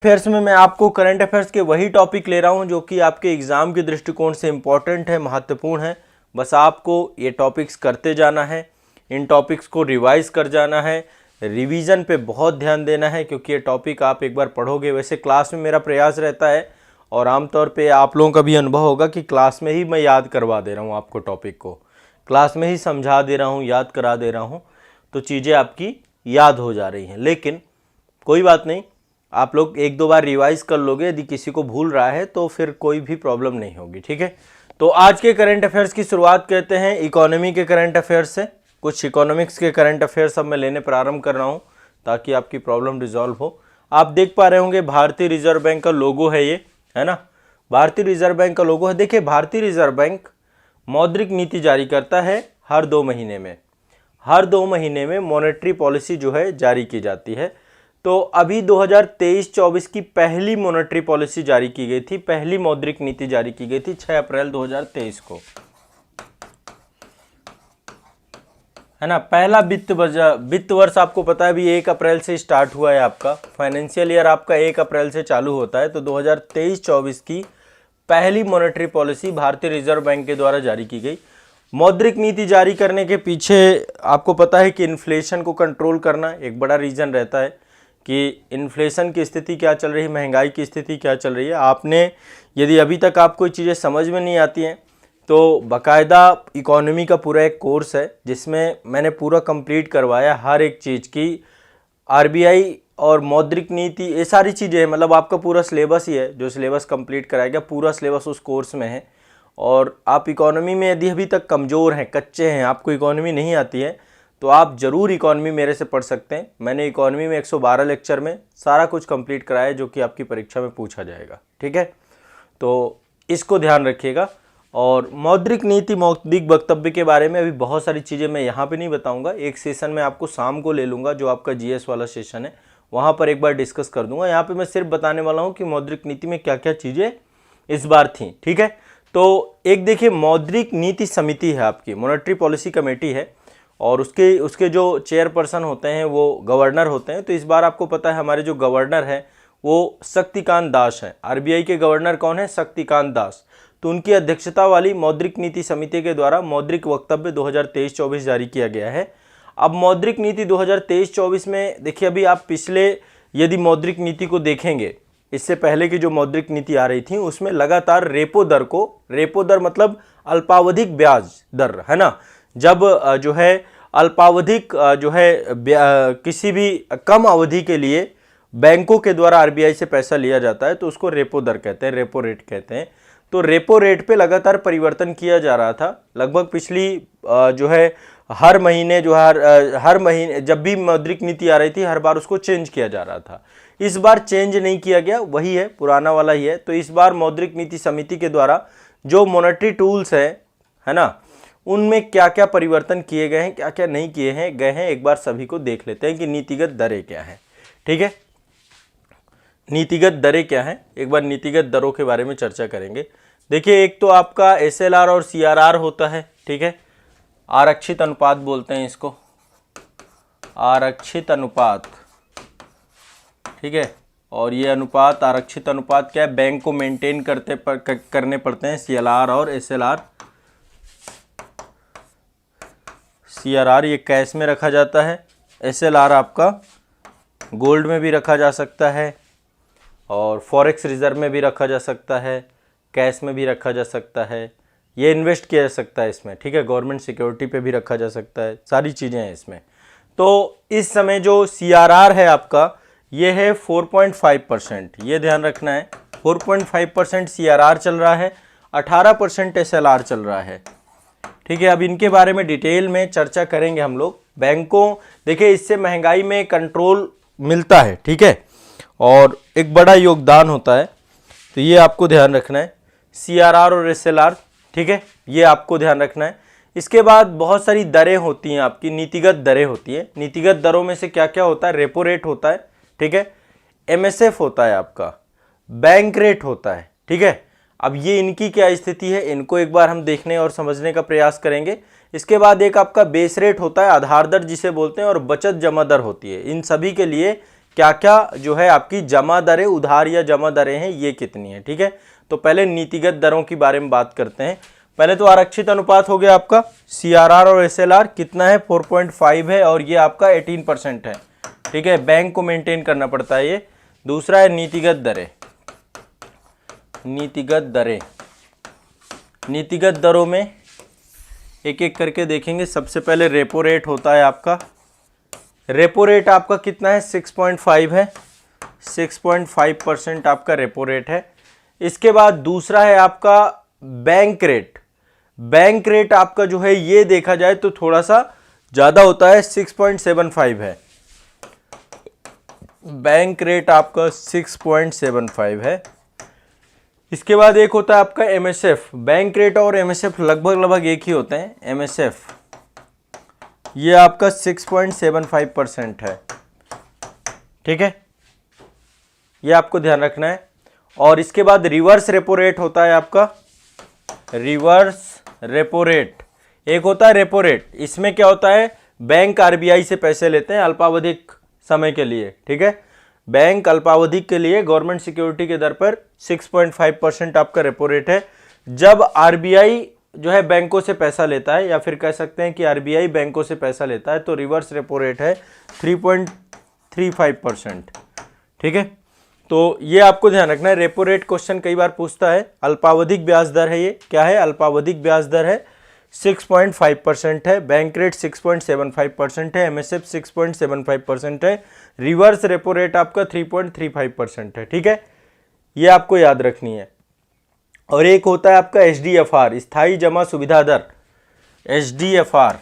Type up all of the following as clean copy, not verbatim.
Affairs में मैं आपको करंट अफेयर्स के वही टॉपिक ले रहा हूं जो कि आपके एग्जाम के दृष्टिकोण से इम्पॉर्टेंट है, महत्वपूर्ण है। बस आपको ये टॉपिक्स करते जाना है, इन टॉपिक्स को रिवाइज कर जाना है, रिवीजन पे बहुत ध्यान देना है क्योंकि ये टॉपिक आप एक बार पढ़ोगे। वैसे क्लास में मेरा प्रयास रहता है और आमतौर पे आप लोगों का भी अनुभव होगा कि क्लास में ही मैं याद करवा दे रहा हूँ आपको, टॉपिक को क्लास में ही समझा दे रहा हूँ, याद करा दे रहा हूँ, तो चीज़ें आपकी याद हो जा रही हैं। लेकिन कोई बात नहीं, आप लोग एक दो बार रिवाइज कर लोगे। यदि किसी को भूल रहा है तो फिर कोई भी प्रॉब्लम नहीं होगी, ठीक है। तो आज के करंट अफेयर्स की शुरुआत करते हैं इकोनॉमी के करंट अफेयर्स से। कुछ इकोनॉमिक्स के करंट अफेयर्स अब मैं लेने प्रारंभ कर रहा हूं ताकि आपकी प्रॉब्लम रिजॉल्व हो। आप देख पा रहे होंगे भारतीय रिजर्व बैंक का लोगो है, ये है ना, भारतीय रिजर्व बैंक का लोगो है। देखिए, भारतीय रिजर्व बैंक मौद्रिक नीति जारी करता है हर 2 महीने में। हर 2 महीने में मॉनेटरी पॉलिसी जो है जारी की जाती है। तो अभी 2023-24 की पहली मॉनेटरी पॉलिसी जारी की गई थी, पहली मौद्रिक नीति जारी की गई थी 6 अप्रैल 2023 को, है ना। पहला वित्त वर्ष आपको पता है अभी 1 अप्रैल से स्टार्ट हुआ है, आपका फाइनेंशियल ईयर आपका 1 अप्रैल से चालू होता है। तो 2023-24 की पहली मॉनेटरी पॉलिसी भारतीय रिजर्व बैंक के द्वारा जारी की गई। मौद्रिक नीति जारी करने के पीछे आपको पता है कि इन्फ्लेशन को कंट्रोल करना एक बड़ा रीजन रहता है कि इन्फ्लेशन की स्थिति क्या चल रही है, महंगाई की स्थिति क्या चल रही है। आपने यदि अभी तक आपको चीज़ें समझ में नहीं आती हैं तो बाकायदा इकोनॉमी का पूरा एक कोर्स है जिसमें मैंने पूरा कंप्लीट करवाया हर एक चीज़ की, आरबीआई और मौद्रिक नीति, ये सारी चीज़ें हैं। मतलब आपका पूरा सिलेबस ही है, जो सिलेबस कंप्लीट कराया, पूरा सिलेबस उस कोर्स में है। और आप इकोनॉमी में यदि अभी तक कमज़ोर हैं, कच्चे हैं, आपको इकोनॉमी नहीं आती है, तो आप ज़रूर इकोनॉमी मेरे से पढ़ सकते हैं। मैंने इकोनॉमी में 112 लेक्चर में सारा कुछ कंप्लीट कराया है जो कि आपकी परीक्षा में पूछा जाएगा, ठीक है। तो इसको ध्यान रखिएगा। और मौद्रिक नीति, मौद्रिक वक्तव्य के बारे में अभी बहुत सारी चीज़ें मैं यहाँ पे नहीं बताऊँगा। एक सेशन में आपको शाम को ले लूँगा, जो आपका जीएस वाला सेशन है, वहाँ पर एक बार डिस्कस कर दूँगा। यहाँ पर मैं सिर्फ बताने वाला हूँ कि मौद्रिक नीति में क्या क्या चीज़ें इस बार थी, ठीक है। तो एक देखिए, मौद्रिक नीति समिति है आपकी, मॉनेटरी पॉलिसी कमेटी है, और उसके जो चेयरपर्सन होते हैं वो गवर्नर होते हैं। तो इस बार आपको पता है हमारे जो गवर्नर हैं वो शक्तिकांत दास हैं। आरबीआई के गवर्नर कौन है? शक्तिकांत दास। तो उनकी अध्यक्षता वाली मौद्रिक नीति समिति के द्वारा मौद्रिक वक्तव्य 2023-24 जारी किया गया है। अब मौद्रिक नीति 2023-24 में देखिए, अभी आप पिछले यदि मौद्रिक नीति को देखेंगे, इससे पहले की जो मौद्रिक नीति आ रही थी उसमें लगातार रेपो दर मतलब अल्पावधिक ब्याज दर, है ना। जब जो है अल्पावधिक जो है किसी भी कम अवधि के लिए बैंकों के द्वारा आरबीआई से पैसा लिया जाता है तो उसको रेपो दर कहते हैं, रेपो रेट कहते हैं। तो रेपो रेट पे लगातार परिवर्तन किया जा रहा था। लगभग पिछली जो है हर महीने हर महीने जब भी मौद्रिक नीति आ रही थी हर बार उसको चेंज किया जा रहा था। इस बार चेंज नहीं किया गया, वही है, पुराना वाला ही है। तो इस बार मौद्रिक नीति समिति के द्वारा जो मॉनेटरी टूल्स है ना, उनमें क्या क्या परिवर्तन किए गए हैं, क्या क्या नहीं किए हैं गए हैं, एक बार सभी को देख लेते हैं कि नीतिगत दरें क्या हैं, ठीक है। नीतिगत दरें क्या हैं, एक बार नीतिगत दरों के बारे में चर्चा करेंगे। देखिए, एक तो आपका एसएलआर और सीआरआर होता है, ठीक है। आरक्षित अनुपात बोलते हैं इसको, आरक्षित अनुपात, ठीक है। और ये अनुपात, आरक्षित अनुपात क्या है? बैंक को मेंटेन करने पड़ते हैं, सीएलआर और एसएलआर। सीआरआर ये कैश में रखा जाता है, एसएलआर आपका गोल्ड में भी रखा जा सकता है और फॉरेक्स रिजर्व में भी रखा जा सकता है, कैश में भी रखा जा सकता है, ये इन्वेस्ट किया जा सकता है इसमें, ठीक है। गवर्नमेंट सिक्योरिटी पे भी रखा जा सकता है, सारी चीज़ें हैं इसमें। तो इस समय जो सीआरआर है आपका, ये है 4.5%, ये ध्यान रखना है। 4.5% सीआरआर चल रहा है, 18% एसएलआर चल रहा है, ठीक है। अब इनके बारे में डिटेल में चर्चा करेंगे हम लोग। बैंकों, देखिए, इससे महंगाई में कंट्रोल मिलता है, ठीक है, और एक बड़ा योगदान होता है। तो ये आपको ध्यान रखना है, सीआरआर और एसएलआर, ठीक है, ये आपको ध्यान रखना है। इसके बाद बहुत सारी दरें होती हैं आपकी, नीतिगत दरें होती हैं। नीतिगत दरों में से क्या क्या होता है? रेपो रेट होता है, ठीक है, एमएसएफ होता है आपका, बैंक रेट होता है, ठीक है। अब ये इनकी क्या स्थिति है, इनको एक बार हम देखने और समझने का प्रयास करेंगे। इसके बाद एक आपका बेस रेट होता है, आधार दर जिसे बोलते हैं, और बचत जमा दर होती है। इन सभी के लिए क्या क्या जो है आपकी जमा दरें, उधार या जमा दरें हैं, ये कितनी है। ठीक है, तो पहले नीतिगत दरों के बारे में बात करते हैं। पहले तो आरक्षित अनुपात हो गया आपका, CRR और SLR कितना है, 4.5 है, और ये आपका 18% है। ठीक है, बैंक को मेंटेन करना पड़ता है ये। दूसरा है नीतिगत दरें। नीतिगत दरें, नीतिगत दरों में एक एक करके देखेंगे। सबसे पहले रेपो रेट होता है आपका। रेपो रेट आपका कितना है, 6.5 है, 6.5% आपका रेपो रेट है। इसके बाद दूसरा है आपका बैंक रेट। बैंक रेट आपका जो है ये देखा जाए तो थोड़ा सा ज़्यादा होता है, 6.75 है। बैंक रेट आपका 6.75 है। इसके बाद एक होता है आपका MSF। बैंक रेट और MSF लगभग एक ही होते हैं। MSF ये आपका 6.75% है। ठीक है, ये आपको ध्यान रखना है। और इसके बाद रिवर्स रेपो रेट होता है आपका। रिवर्स रेपो रेट, एक होता है रेपो रेट, इसमें क्या होता है, बैंक RBI से पैसे लेते हैं अल्पावधिक समय के लिए। ठीक है, बैंक अल्पावधि के लिए गवर्नमेंट सिक्योरिटी के दर पर 6.5% आपका रेपो रेट है। जब RBI जो है बैंकों से पैसा लेता है, या फिर कह सकते हैं कि RBI बैंकों से पैसा लेता है, तो रिवर्स रेपो रेट है 3.35%। ठीक है, तो ये आपको ध्यान रखना है। रेपो रेट क्वेश्चन कई बार पूछता है। अल्पावधिक ब्याज दर है, ये क्या है, अल्पावधिक ब्याज दर है, 6.5% है। बैंक रेट 6.75% है। MSF 6.75% है। रिवर्स रेपो रेट आपका 3.35% है। ठीक है, ये आपको याद रखनी है। और एक होता है आपका SDFR, स्थायी जमा सुविधा दर। SDFR,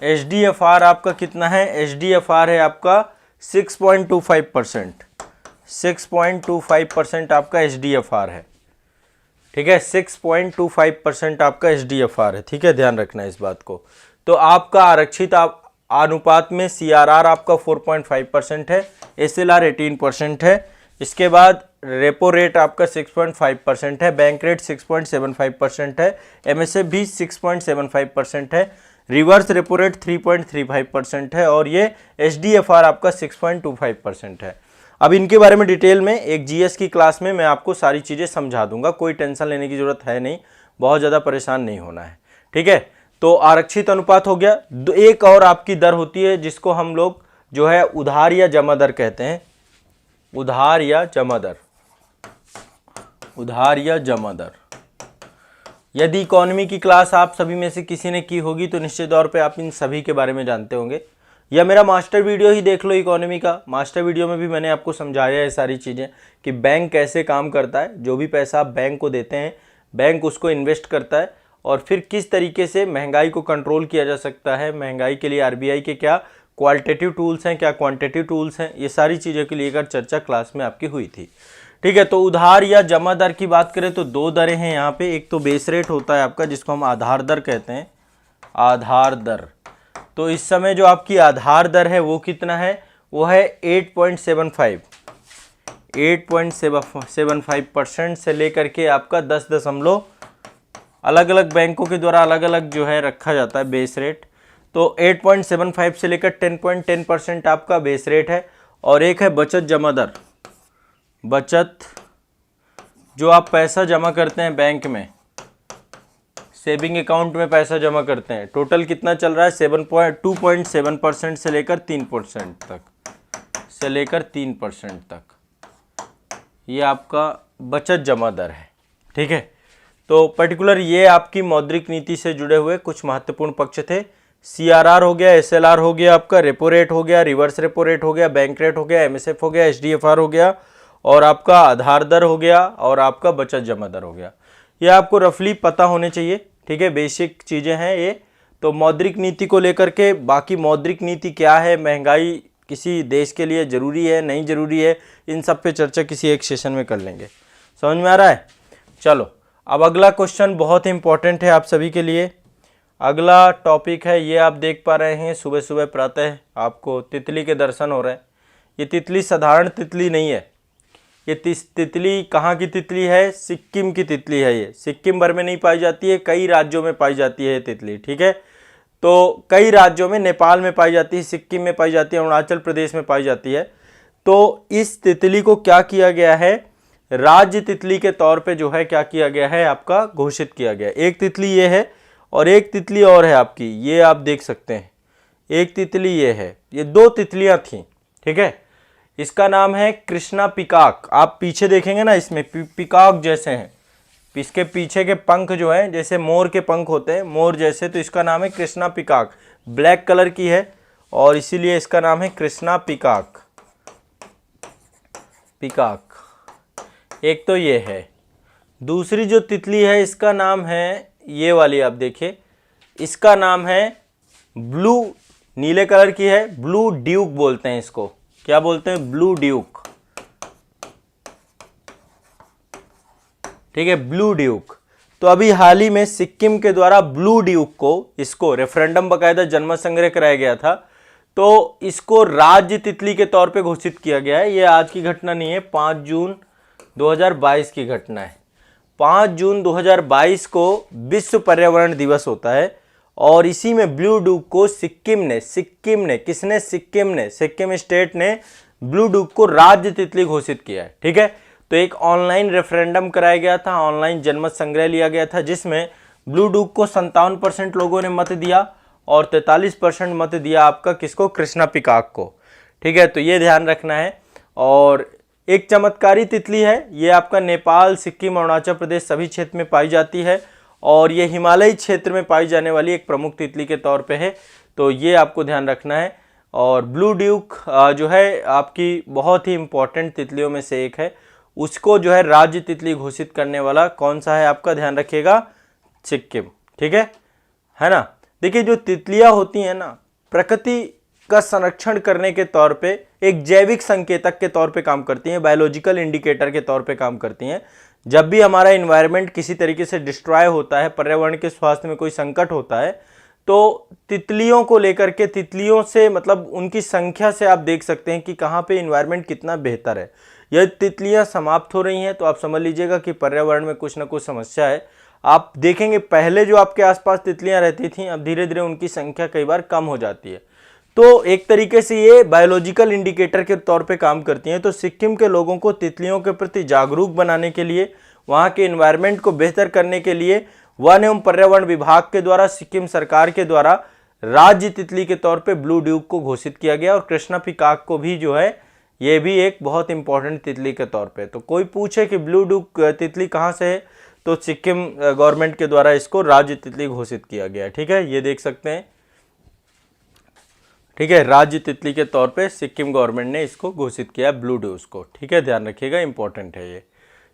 SDFR आपका कितना है, SDFR है आपका 6.25%। 6.25% आपका SDFR है। ठीक है, 6.25% आपका SDFR है। ठीक है, ध्यान रखना है इस बात को। तो आपका आरक्षित अनुपात में CRR आपका 4.5% है, SLR 18% है। इसके बाद रेपो रेट आपका 6.5% है, बैंक रेट 6.75% है, MSF भी 6.75% है, रिवर्स रेपो रेट 3.35% है, और ये SDFR आपका 6.25% है। अब इनके बारे में डिटेल में एक GS की क्लास में मैं आपको सारी चीज़ें समझा दूंगा, कोई टेंशन लेने की ज़रूरत है नहीं, बहुत ज़्यादा परेशान नहीं होना है। ठीक है, तो आरक्षित अनुपात हो गया। एक और आपकी दर होती है जिसको हम लोग जो है उधार या जमा दर कहते हैं। उधार या जमा दर, उधार या जमा दर। यदि इकोनॉमी की क्लास आप सभी में से किसी ने की होगी तो निश्चित तौर पे आप इन सभी के बारे में जानते होंगे, या मेरा मास्टर वीडियो ही देख लो इकोनॉमी का। मास्टर वीडियो में भी मैंने आपको समझाया है सारी चीज़ें कि बैंक कैसे काम करता है। जो भी पैसा आप बैंक को देते हैं, बैंक उसको इन्वेस्ट करता है, और फिर किस तरीके से महंगाई को कंट्रोल किया जा सकता है, महंगाई के लिए RBI के क्या क्वालिटेटिव टूल्स हैं, क्या क्वांटिटेटिव टूल्स हैं, ये सारी चीज़ों के लिए लेकर चर्चा क्लास में आपकी हुई थी। ठीक है, तो उधार या जमा दर की बात करें तो दो दरें हैं यहाँ पे। एक तो बेस रेट होता है आपका जिसको हम आधार दर कहते हैं, आधार दर। तो इस समय जो आपकी आधार दर है वो कितना है, वो है 8.75, 8.75% से लेकर के आपका 10 अलग अलग बैंकों के द्वारा अलग अलग जो है रखा जाता है बेस रेट। तो 8.75 से लेकर 10.10% आपका बेस रेट है। और एक है बचत जमा दर। बचत, जो आप पैसा जमा करते हैं बैंक में, सेविंग अकाउंट में पैसा जमा करते हैं, टोटल कितना चल रहा है, 2.7% से लेकर 3% तक, से लेकर 3% तक, ये आपका बचत जमा दर है। ठीक है, तो पर्टिकुलर ये आपकी मौद्रिक नीति से जुड़े हुए कुछ महत्वपूर्ण पक्ष थे। CRR हो गया, SLR हो गया, आपका रेपो रेट हो गया, रिवर्स रेपो रेट हो गया, बैंक रेट हो गया, MSF हो गया, SDFR हो गया, और आपका आधार दर हो गया, और आपका बचत जमा दर हो गया। ये आपको रफली पता होने चाहिए। ठीक है, बेसिक चीज़ें हैं ये। तो मौद्रिक नीति को लेकर के, बाकी मौद्रिक नीति क्या है, महंगाई किसी देश के लिए ज़रूरी है नहीं ज़रूरी है, इन सब पे चर्चा किसी एक सेशन में कर लेंगे। समझ में आ रहा है? चलो, अब अगला क्वेश्चन बहुत इंपॉर्टेंट है आप सभी के लिए। अगला टॉपिक है, ये आप देख पा रहे हैं, सुबह सुबह प्रातः आपको तितली के दर्शन हो रहे हैं। ये तितली साधारण तितली नहीं है, ये तितली कहाँ की तितली है, सिक्किम की तितली है। ये सिक्किम भर में नहीं पाई जाती है, कई राज्यों में पाई जाती है ये तितली। ठीक है, तो कई राज्यों में, नेपाल में पाई जाती है, सिक्किम में पाई जाती है, अरुणाचल प्रदेश में पाई जाती है। तो इस तितली को क्या किया गया है, राज्य तितली के तौर पे जो है क्या किया गया है, आपका घोषित किया गया है। एक तितली ये है और एक तितली और है आपकी, ये आप देख सकते हैं, एक तितली ये है, ये दो तितलियां थी, ठीक है। इसका नाम है कृष्णा पिकॉक। आप पीछे देखेंगे ना, इसमें पिकॉक जैसे हैं, इसके पीछे के पंख जो है जैसे मोर के पंख होते हैं, मोर जैसे, तो इसका नाम है कृष्णा पिकॉक। ब्लैक कलर की है और इसीलिए इसका नाम है कृष्णा पिकॉक। पिकॉक एक तो ये है। दूसरी जो तितली है इसका नाम है ये वाली, आप देखिए, इसका नाम है ब्लू, नीले कलर की है, ब्लू ड्यूक बोलते हैं इसको। क्या बोलते हैं? ब्लू ड्यूक, ठीक है, ब्लू ड्यूक। तो अभी हाल ही में सिक्किम के द्वारा ब्लू ड्यूक को, इसको रेफरेंडम बकायदा जनमत संग्रह कराया गया था, तो इसको राज्य तितली के तौर पे घोषित किया गया है। ये आज की घटना नहीं है, 5 जून 2022 की घटना है। 5 जून 2022 को विश्व पर्यावरण दिवस होता है और इसी में ब्लू ड्यूक को सिक्किम ने सिक्किम स्टेट ने ब्लू ड्यूक को राज्य तितली घोषित किया है, ठीक है। तो एक ऑनलाइन रेफरेंडम कराया गया था, ऑनलाइन जनमत संग्रह लिया गया था, जिसमें ब्लू ड्यूक को 57% लोगों ने मत दिया और 43% मत दिया आपका किसको? कृष्णा पिकॉक को, ठीक है। तो ये ध्यान रखना है। और एक चमत्कारी तितली है, ये आपका नेपाल, सिक्किम, अरुणाचल प्रदेश सभी क्षेत्र में पाई जाती है और ये हिमालयी क्षेत्र में पाई जाने वाली एक प्रमुख तितली के तौर पे है, तो ये आपको ध्यान रखना है। और ब्लू ड्यूक जो है आपकी बहुत ही इंपॉर्टेंट तितलियों में से एक है, उसको जो है राज्य तितली घोषित करने वाला कौन सा है आपका? ध्यान रखिएगा, सिक्किम, ठीक है ना। देखिए जो तितलियां होती हैं ना, प्रकृति का संरक्षण करने के तौर पे एक जैविक संकेतक के तौर पे काम करती हैं, बायोलॉजिकल इंडिकेटर के तौर पे काम करती हैं। जब भी हमारा इन्वायरमेंट किसी तरीके से डिस्ट्रॉय होता है, पर्यावरण के स्वास्थ्य में कोई संकट होता है, तो तितलियों को लेकर के, तितलियों से मतलब उनकी संख्या से आप देख सकते हैं कि कहाँ पे इन्वायरमेंट कितना बेहतर है। यदि तितलियां समाप्त हो रही हैं तो आप समझ लीजिएगा कि पर्यावरण में कुछ ना कुछ समस्या है। आप देखेंगे पहले जो आपके आसपास तितलियां रहती थी, अब धीरे धीरे उनकी संख्या कई बार कम हो जाती है। तो एक तरीके से ये बायोलॉजिकल इंडिकेटर के तौर पे काम करती हैं। तो सिक्किम के लोगों को तितलियों के प्रति जागरूक बनाने के लिए, वहाँ के इन्वायरमेंट को बेहतर करने के लिए वन एवं पर्यावरण विभाग के द्वारा, सिक्किम सरकार के द्वारा राज्य तितली के तौर पे ब्लू ड्यूक को घोषित किया गया और कृष्णा पिकॉक को भी जो है ये भी एक बहुत इंपॉर्टेंट तितली के तौर पे। तो कोई पूछे कि ब्लू ड्यूक तितली कहाँ से है, तो सिक्किम गवर्नमेंट के द्वारा इसको राज्य तितली घोषित किया गया है, ठीक है। ये देख सकते हैं, ठीक है, राज्य तितली के तौर पे सिक्किम गवर्नमेंट ने इसको घोषित किया है, ब्लू ड्यूक को, ठीक है, ध्यान रखिएगा, इंपॉर्टेंट है ये।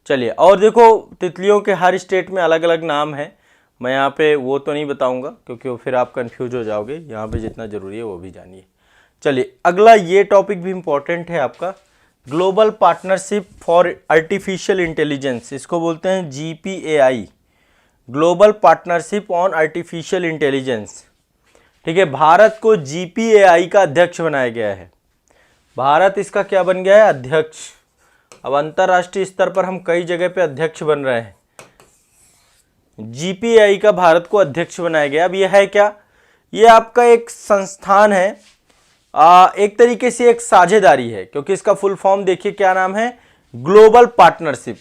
चलिए, और देखो तितलियों के हर स्टेट में अलग अलग नाम है, मैं यहाँ पे वो तो नहीं बताऊंगा क्योंकि फिर आप कंफ्यूज हो जाओगे, यहाँ पे जितना जरूरी है वो भी जानिए। चलिए, अगला ये टॉपिक भी इंपॉर्टेंट है आपका, global partnership for artificial intelligence, इसको बोलते हैं GPAI, global partnership on artificial intelligence, ठीक है। भारत को GPAI का अध्यक्ष बनाया गया है। भारत इसका क्या बन गया है? अध्यक्ष। अब अंतर्राष्ट्रीय स्तर पर हम कई जगह पे अध्यक्ष बन रहे हैं, GPAI का भारत को अध्यक्ष बनाया गया। अब यह है क्या? ये आपका एक संस्थान है, एक तरीके से एक साझेदारी है, क्योंकि इसका फुल फॉर्म देखिए क्या नाम है, ग्लोबल पार्टनरशिप।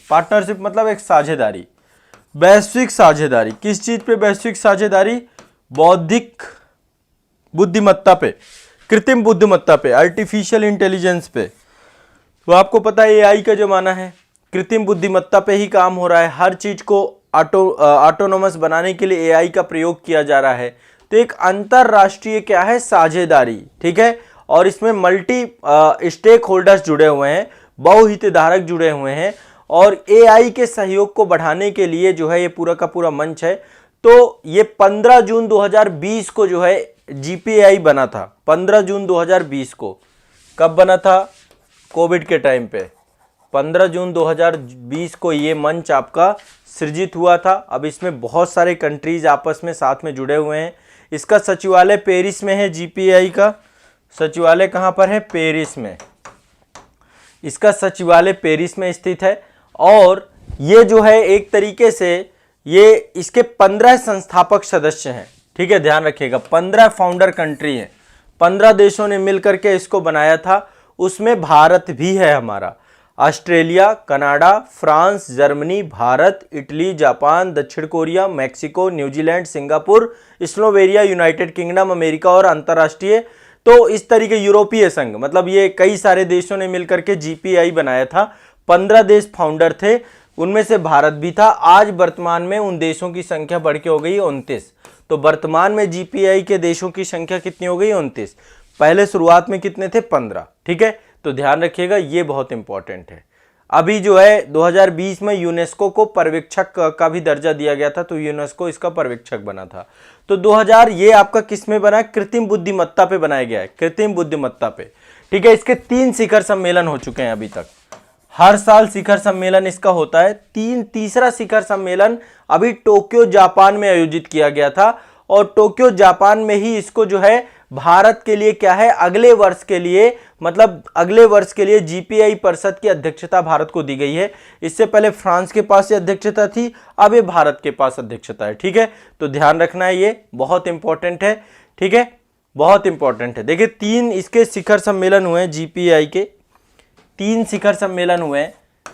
पार्टनरशिप मतलब एक साझेदारी, वैश्विक साझेदारी। किस चीज पे वैश्विक साझेदारी? बौद्धिक बुद्धिमत्ता पे, कृत्रिम बुद्धिमत्ता पे, आर्टिफिशियल इंटेलिजेंस पे। तो आपको पता है AI का जमाना है, कृत्रिम बुद्धिमत्ता पे ही काम हो रहा है, हर चीज को ऑटोनोमस बनाने के लिए AI का प्रयोग किया जा रहा है। तो एक अंतरराष्ट्रीय क्या है? साझेदारी, ठीक है। और इसमें मल्टी स्टेक होल्डर्स जुड़े हुए हैं, बहुहितधारक जुड़े हुए हैं, और AI के सहयोग को बढ़ाने के लिए जो है ये पूरा का पूरा मंच है। तो ये 15 जून 2020 को जो है GPAI बना था। 15 जून 2020 को कब बना था? कोविड के टाइम पे 15 जून 2020 को ये मंच आपका सृजित हुआ था। अब इसमें बहुत सारे कंट्रीज आपस में साथ में जुड़े हुए हैं। इसका सचिवालय पेरिस में है। GPAI का सचिवालय कहाँ पर है? पेरिस में। इसका सचिवालय पेरिस में स्थित है। और ये जो है एक तरीके से ये इसके 15 संस्थापक सदस्य हैं, ठीक है, ध्यान रखिएगा। 15 फाउंडर कंट्री हैं, 15 देशों ने मिलकर के इसको बनाया था। उसमें भारत भी है हमारा। Australia, Canada, France, Germany, Bharat, Italy, Japan, दक्षिण Korea, Mexico, New Zealand, Singapore, Slovenia, United Kingdom, America और अंतर्राष्ट्रीय। तो इस तरीके यूरोपीय संघ, मतलब ये कई सारे देशों ने मिलकर के जीपीआई बनाया था। 15 देश फाउंडर थे, उनमें से भारत भी था। आज वर्तमान में उन देशों की संख्या बढ़ के हो गई 29। तो वर्तमान में जीपीआई के देशों की संख्या कितनी हो गई? 29। पहले शुरुआत में कितने थे? 15। ठीक है, तो ध्यान रखिएगा, ये बहुत इंपॉर्टेंट है। अभी जो है 2020 में यूनेस्को को पर्यवेक्षक का भी दर्जा दिया गया था, तो यूनेस्को इसका पर्यवेक्षक बना था। तो 2000 ये आपका किस में बना? कृत्रिम बुद्धिमत्ता पे बनाया गया है, कृत्रिम बुद्धिमत्ता पे। ठीक है, इसके 3 शिखर सम्मेलन हो चुके हैं अभी तक। हर साल शिखर सम्मेलन इसका होता है। तीसरा शिखर सम्मेलन अभी टोक्यो जापान में आयोजित किया गया था, और टोक्यो जापान में ही इसको जो है भारत के लिए क्या है, अगले वर्ष के लिए, मतलब अगले वर्ष के लिए जीपीआई परिषद की अध्यक्षता भारत को दी गई है। इससे पहले फ्रांस के पास ये अध्यक्षता थी, अब ये भारत के पास अध्यक्षता है। ठीक है, तो ध्यान रखना है, ये बहुत इंपॉर्टेंट है। ठीक है, बहुत इंपॉर्टेंट है। देखिए 3 इसके शिखर सम्मेलन हुए हैं, जीपीआई के 3 शिखर सम्मेलन हुए हैं।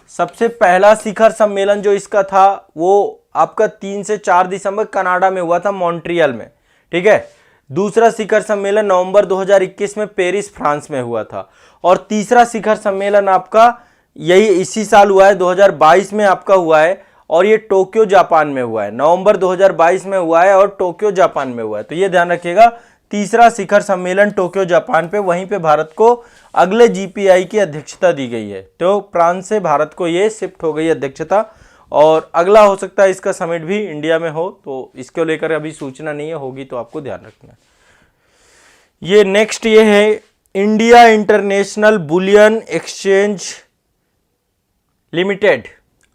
सबसे पहला शिखर सम्मेलन जो इसका था वो आपका 3 से 4 दिसंबर कनाडा में हुआ था, मॉन्ट्रियल में। ठीक है, दूसरा शिखर सम्मेलन नवंबर 2021 में पेरिस फ्रांस में हुआ था, और तीसरा शिखर सम्मेलन आपका यही इसी साल हुआ है, 2022 में आपका हुआ है, और ये टोक्यो जापान में हुआ है। नवंबर 2022 में हुआ है और टोक्यो जापान में हुआ है। तो ये ध्यान रखिएगा, तीसरा शिखर सम्मेलन टोक्यो जापान पे, वहीं पे भारत को अगले जीपीआई की अध्यक्षता दी गई है। तो फ्रांस से भारत को ये शिफ्ट हो गई अध्यक्षता, और अगला हो सकता है इसका समिट भी इंडिया में हो, तो इसको लेकर अभी सूचना नहीं है, होगी तो आपको ध्यान रखना है। ये नेक्स्ट ये है India international bullion exchange limited,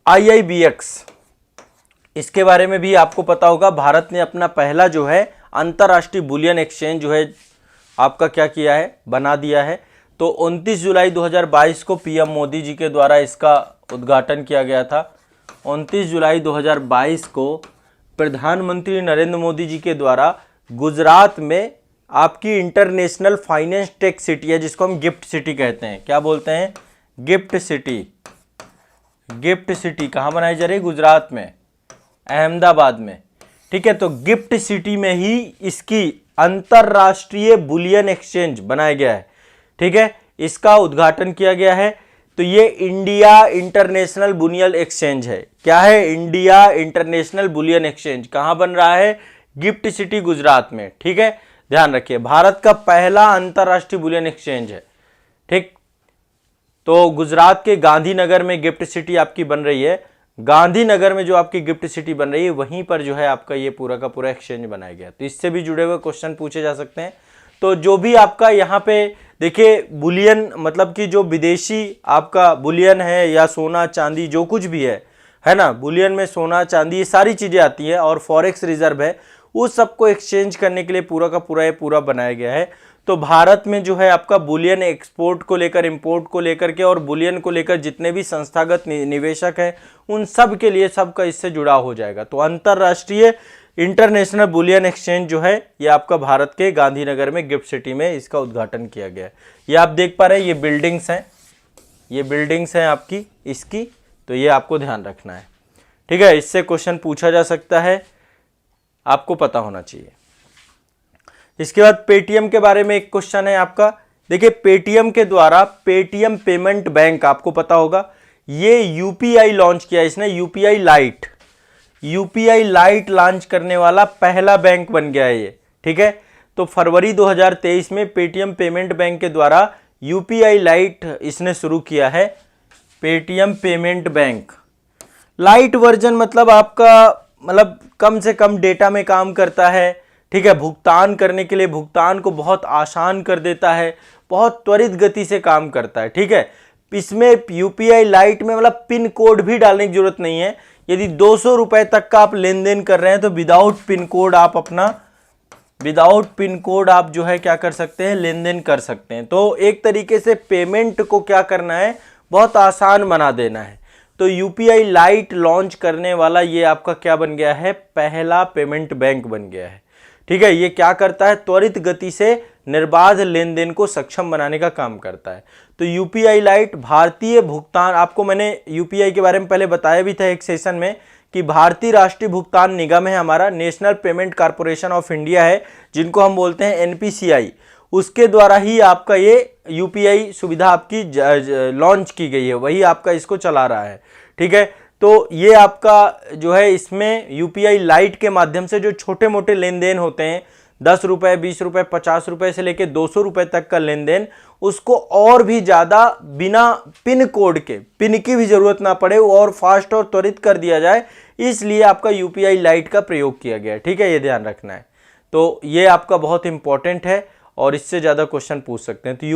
IIBX। इसके बारे में भी आपको पता होगा, भारत ने अपना पहला जो है अंतर्राष्ट्रीय बुलियन एक्सचेंज जो है आपका क्या किया है, बना दिया है। तो 29 जुलाई 2022 को पीएम मोदी जी के द्वारा इसका उद्घाटन किया गया था। 29 जुलाई 2022 को प्रधानमंत्री नरेंद्र मोदी जी के द्वारा गुजरात में आपकी इंटरनेशनल फाइनेंस टेक सिटी है, जिसको हम गिफ्ट सिटी कहते हैं। क्या बोलते हैं? Gift city. गिफ्ट सिटी कहाँ बनाई जा रही है? गुजरात में, अहमदाबाद में। ठीक है, तो गिफ्ट सिटी में ही इसकी अंतरराष्ट्रीय बुलियन एक्सचेंज बनाया गया है। ठीक है, इसका उद्घाटन किया गया है। तो ये इंडिया इंटरनेशनल बुलियन एक्सचेंज है। क्या है? India international bullion exchange. कहां बन रहा है? गिफ्ट सिटी, गुजरात में। ठीक है, ध्यान रखिए, भारत का पहला अंतरराष्ट्रीय बुलियन एक्सचेंज है। ठीक, तो गुजरात के गांधीनगर में गिफ्ट सिटी आपकी बन रही है। गांधीनगर में जो आपकी गिफ्ट सिटी बन रही है, वहीं पर जो है आपका ये पूरा का पूरा एक्सचेंज बनाया गया। तो इससे भी जुड़े हुए क्वेश्चन पूछे जा सकते हैं। तो जो भी आपका यहाँ पे देखिए बुलियन, मतलब कि जो विदेशी आपका बुलियन है या सोना चांदी जो कुछ भी है ना, बुलियन में सोना चांदी ये सारी चीजें आती है, और फॉरेक्स रिजर्व है, उस सबको एक्सचेंज करने के लिए पूरा का पूरा ये पूरा बनाया गया है। तो भारत में जो है आपका बुलियन एक्सपोर्ट को लेकर, इंपोर्ट को लेकर के, और बुलियन को लेकर जितने भी संस्थागत निवेशक हैं उन सब के लिए सबका इससे जुड़ाव हो जाएगा। तो अंतरराष्ट्रीय इंटरनेशनल बुलियन एक्सचेंज जो है ये आपका भारत के गांधीनगर में गिफ्ट सिटी में इसका उद्घाटन किया गया है। ये आप देख पा रहे हैं, ये बिल्डिंग्स हैं, ये बिल्डिंग्स हैं आपकी इसकी, तो ये आपको ध्यान रखना है। ठीक है, इससे क्वेश्चन पूछा जा सकता है, आपको पता होना चाहिए। इसके बाद पेटीएम के बारे में एक क्वेश्चन है आपका। देखिए पेटीएम के द्वारा, पेटीएम पेमेंट बैंक आपको पता होगा, ये यूपीआई लॉन्च किया इसने, UPI light. UPI light launch करने वाला पहला बैंक बन गया है ये। ठीक है, तो फरवरी 2023 में पेटीएम पेमेंट बैंक के द्वारा यूपीआई लाइट इसने शुरू किया है। Paytm payment bank light version, मतलब आपका मतलब कम से कम डेटा में काम करता है। ठीक है, भुगतान करने के लिए भुगतान को बहुत आसान कर देता है, बहुत त्वरित गति से काम करता है। ठीक है, इसमें यूपीआई लाइट में मतलब पिन कोड भी डालने की जरूरत नहीं है। यदि 200 रुपए तक का आप लेन देन कर रहे हैं तो विदाउट पिन कोड आप अपना, विदाउट पिन कोड आप जो है क्या कर सकते हैं, लेन देन कर सकते हैं। तो एक तरीके से पेमेंट को क्या करना है, बहुत आसान बना देना है। तो यूपीआई लाइट लॉन्च करने वाला ये आपका क्या बन गया है, पहला पेमेंट बैंक बन गया है। ठीक है, ये क्या करता है, त्वरित गति से निर्बाध लेन देन को सक्षम बनाने का काम करता है। तो यूपीआई लाइट भारतीय भुगतान, आपको मैंने यूपीआई के बारे में पहले बताया भी था एक सेशन में कि भारतीय राष्ट्रीय भुगतान निगम है हमारा, national payment corporation of India है जिनको हम बोलते हैं एनपीसीआई, उसके द्वारा ही आपका ये यूपीआई सुविधा आपकी लॉन्च की गई है, वही आपका इसको चला रहा है। ठीक है, तो ये आपका जो है इसमें यूपीआई लाइट के माध्यम से जो छोटे मोटे लेन देन होते हैं 10 रुपये, 20 रुपये, 50 रुपये से लेके 200 रुपये तक का लेन देन, उसको और भी ज़्यादा बिना पिन कोड के, पिन की भी ज़रूरत ना पड़े, और फास्ट और त्वरित कर दिया जाए, इसलिए आपका यूपीआई लाइट का प्रयोग किया गया है। ठीक है, ये ध्यान रखना है। तो ये आपका बहुत इंपॉर्टेंट है और इससे ज़्यादा क्वेश्चन पूछ सकते हैं। तो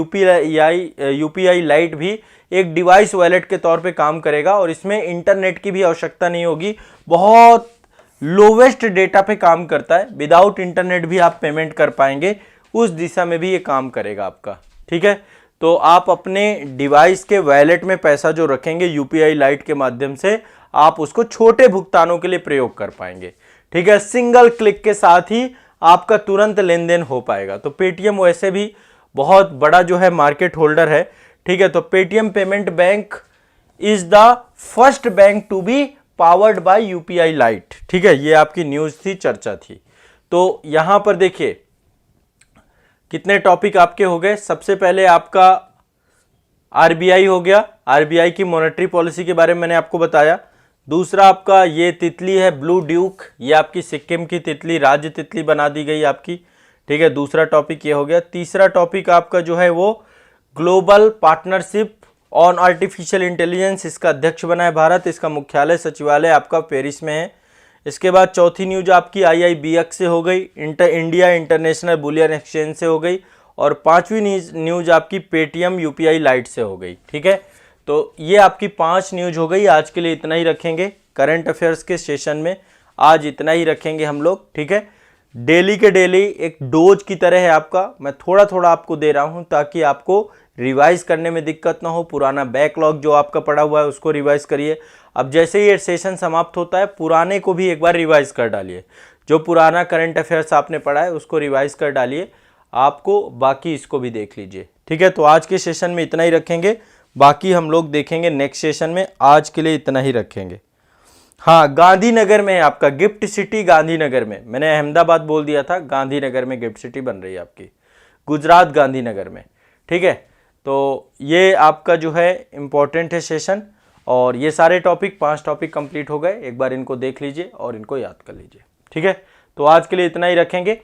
यूपीआई लाइट भी एक डिवाइस वॉलेट के तौर पे काम करेगा और इसमें इंटरनेट की भी आवश्यकता नहीं होगी, बहुत लोवेस्ट डेटा पे काम करता है, विदाउट इंटरनेट भी आप पेमेंट कर पाएंगे, उस दिशा में भी ये काम करेगा आपका। ठीक है, तो आप अपने डिवाइस के वॉलेट में पैसा जो रखेंगे यूपीआई लाइट के माध्यम से, आप उसको छोटे भुगतानों के लिए प्रयोग कर पाएंगे। ठीक है, सिंगल क्लिक के साथ ही आपका तुरंत लेन देन हो पाएगा। तो पेटीएम वैसे भी बहुत बड़ा जो है मार्केट होल्डर है। ठीक है, तो Paytm payment bank is the first bank to be powered by UPI lite. ठीक है, ये आपकी न्यूज थी, चर्चा थी। तो यहां पर देखिए कितने टॉपिक आपके हो गए। सबसे पहले आपका आरबीआई हो गया, आरबीआई की मॉनेटरी पॉलिसी के बारे में मैंने आपको बताया। दूसरा आपका ये तितली है ब्लू ड्यूक, ये आपकी सिक्किम की तितली, राज्य तितली बना दी गई आपकी। ठीक है, दूसरा टॉपिक ये हो गया। तीसरा टॉपिक आपका जो है वो global partnership on artificial intelligence, इसका अध्यक्ष बना है भारत, इसका मुख्यालय सचिवालय आपका पेरिस में है। इसके बाद चौथी न्यूज आपकी IIBX से हो गई, इंडिया इंटरनेशनल बुलियन एक्सचेंज से हो गई, और पांचवी न्यूज आपकी पेटीएम यूपीआई लाइट से हो गई। ठीक है, तो ये आपकी 5 न्यूज हो गई। आज के लिए इतना ही रखेंगे, करंट अफेयर्स के सेशन में आज इतना ही रखेंगे हम लोग। ठीक है, डेली के डेली एक डोज की तरह है आपका, मैं थोड़ा थोड़ा आपको दे रहा हूं ताकि आपको रिवाइज करने में दिक्कत ना हो। पुराना बैकलॉग जो आपका पड़ा हुआ है उसको रिवाइज करिए। अब जैसे ही ये सेशन समाप्त होता है पुराने को भी एक बार रिवाइज कर डालिए, जो पुराना करंट अफेयर्स आपने पढ़ा है उसको रिवाइज कर डालिए आपको, बाकी इसको भी देख लीजिए। ठीक है, तो आज के सेशन में इतना ही रखेंगे, बाकी हम लोग देखेंगे नेक्स्ट सेशन में। आज के लिए इतना ही रखेंगे। हाँ, गांधीनगर में आपका गिफ्ट सिटी, गांधीनगर में, मैंने अहमदाबाद बोल दिया था, गांधीनगर में गिफ्ट सिटी बन रही है आपकी, गुजरात गांधीनगर में। ठीक है, तो ये आपका जो है इम्पोर्टेंट है सेशन, और ये सारे टॉपिक 5 टॉपिक कंप्लीट हो गए। एक बार इनको देख लीजिए और इनको याद कर लीजिए। ठीक है, तो आज के लिए इतना ही रखेंगे।